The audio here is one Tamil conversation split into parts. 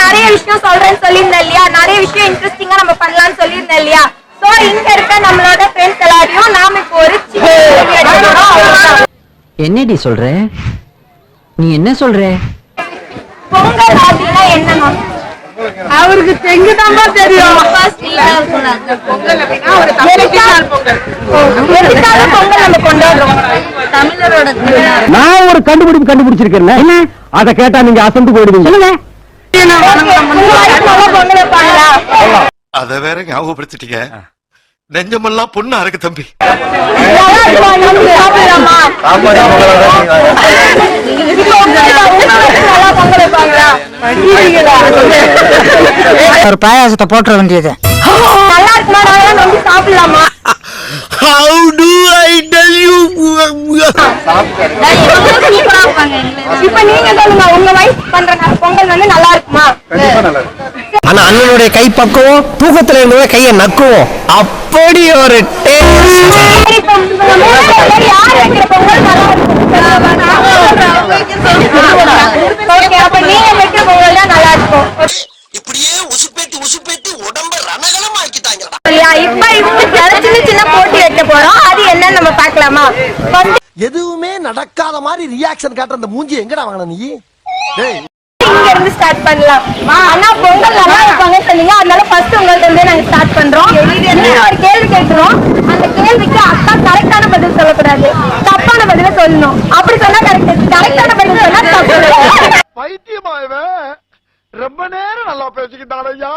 நிறைய விஷயம் சொல்றேன்னு சொல்லியிருந்தேன் இல்லையா, நிறைய விஷயம் இன்ட்ரெஸ்டிங்கா நம்ம பண்ணலாம்னு சொல்லியிருந்தேன் இல்லையா. சோ இங்க இருக்க நம்மளோட ஃப்ரெண்ட்ஸ் எல்லாரையும் நாம இப்போ ஒரு என்னடி சொல்ற? நீ என்ன சொல்ற? பொங்கல் அப்படின்னா என்னன்னா அவருக்கு தெங்குதாம்பா தெரியும். பொங்கல் அப்படின்னா ஒரு பொங்கல் நம்ம கொண்டாடுறோம் தமிழரோட. நான் ஒரு கண்டுபிடிச்சிருக்கேன். என்ன அதை கேட்டா நீங்க அசந்து போயிடுவீங்க. சொல்லுங்க. பொங்கல் வைப்பாங்களா? அத வேற ஞாபகப்படுத்திட்டீங்க. நெஞ்சமெல்லாம் பொண்ணு அறக்கு தம்பி. ஒரு பாயாசத்தை போட்டுற வேண்டியது. நல்லா இருக்குமா? சாப்பிடலாமா? How do I tell you? இப்ப நீங்க சொல்லுங்க, உங்க வைஃப் பண்ற பொங்கல் வந்து நல்லா இருக்குமா? ஆனா அண்ணனுடைய கை பக்குவம் தூக்கத்துல இருந்தவங்க கையை நக்குவோம். அப்படி ஒரு யார் வைக்கிற பொங்கல் நல்லா இருக்கும்? அப்ப நீங்க வைக்கிற பொங்கல் தான் நல்லா இருக்கும். இப்படியே உசுப்பேத்தி உடம்ப ரணகலம் ஆக்கிட்டாங்கடா. இப்ப சின்ன சின்ன போட்டி வைக்க போறோம். அது என்னன்னு நம்ம பார்க்கலாமா? எதுவுமே நடக்காத மாதிரி ரியாக்ஷன் காட்டுற அந்த மூஞ்சி எங்கடா வாங்கின நீ? இங்க இருந்து ஸ்டார்ட் பண்ணலாம். ஆனா பொங்கல் நல்லா வைப்பாங்க சொன்னீங்க, அதனால ஃபர்ஸ்ட் உங்கள்ட்ட இருந்தே நாங்க ஸ்டார்ட் பண்றோம். ஒரு கேள்வி கேட்கிறோம். அந்த கேள்விக்கு அக்கா கரெக்டான பதில் சொல்லக்கூடாது, தப்பான பதில சொல்லணும். அப்படி சொன்னா கரெக்ட், கரெக்டான பதில் சொன்னா தப்பு. பைத்தியமாயவே ரொம்ப நேரம் நல்லா பேசிக்கிட்டான் ஐயா.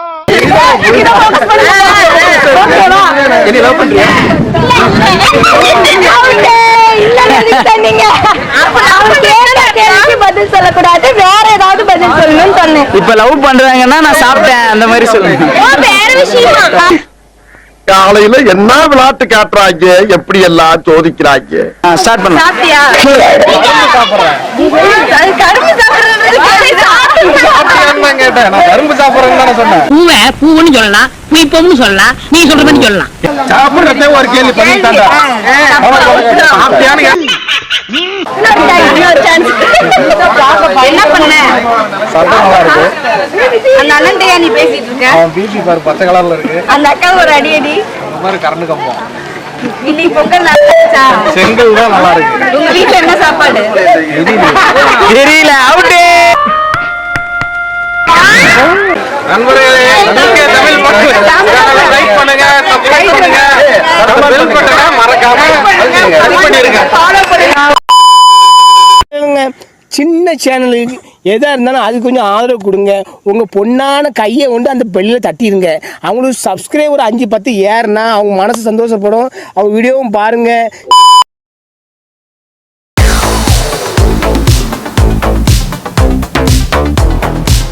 பதில் சொல்லக்கூடாது, வேற ஏதாவது பதில் சொல்லணும்னு சொன்னேன். இப்ப லவ் பண்றாங்கன்னா நான் சாப்பிட்டேன் அந்த மாதிரி சொல்லுங்க. வேற விஷயமா? காலையில என்ன விளையாட்டு காட்டுறாங்க, எப்படி எல்லாம் சோதிக்கிறாங்க. ஸ்டார்ட் பண்ணலாம். சாப்பிட்டியா? கரும்பு கரும்பு சாப்பிடுறேன்னு சொன்னேன். பூவை பூன்னு சொல்லலாம், புளிப்பம்னு சொல்லலாம், நீ சொல்ற மாதிரி சொல்லலாம். சாப்பிடுறதே ஒரு கேள்வி பண்ணிட்டாங்க. என்ன பண்ண? நல்லா இருக்கு. அந்த அண்ணன்டையா நீ பேசிட்டு இருக்க? பிபி பாரு பச்சை கலர்ல இருக்கு. அந்த அக்கா ஒரு அடி இந்த மாதிரி கரண்ட் கம்பம். இன்னைக்கு பொங்கல் நல்லா இருந்துச்சா? செங்கல் தான் நல்லா இருக்கு. உங்க வீட்டுல என்ன சாப்பாடு? தெரியல. அவுட்டே. நண்பர்களே, தமிழ் மக்கள் லைக் பண்ணுங்க, சப்ஸ்கிரைப் பண்ணுங்க, பெல் பட்டனை மறக்காம கிளிக் பண்ணிருங்க. சின்ன சேனலுக்கு எதாக இருந்தாலும் அது கொஞ்சம் ஆதரவு கொடுங்க. உங்கள் பொண்ணான கையை கொண்டு அந்த பெல்லில் தட்டிடுங்க. அவங்களுக்கு சப்ஸ்கிரைபர் 5-10 ஏறுனா அவங்க மனசு சந்தோஷப்படும். அவங்க வீடியோவும் பாருங்கள்.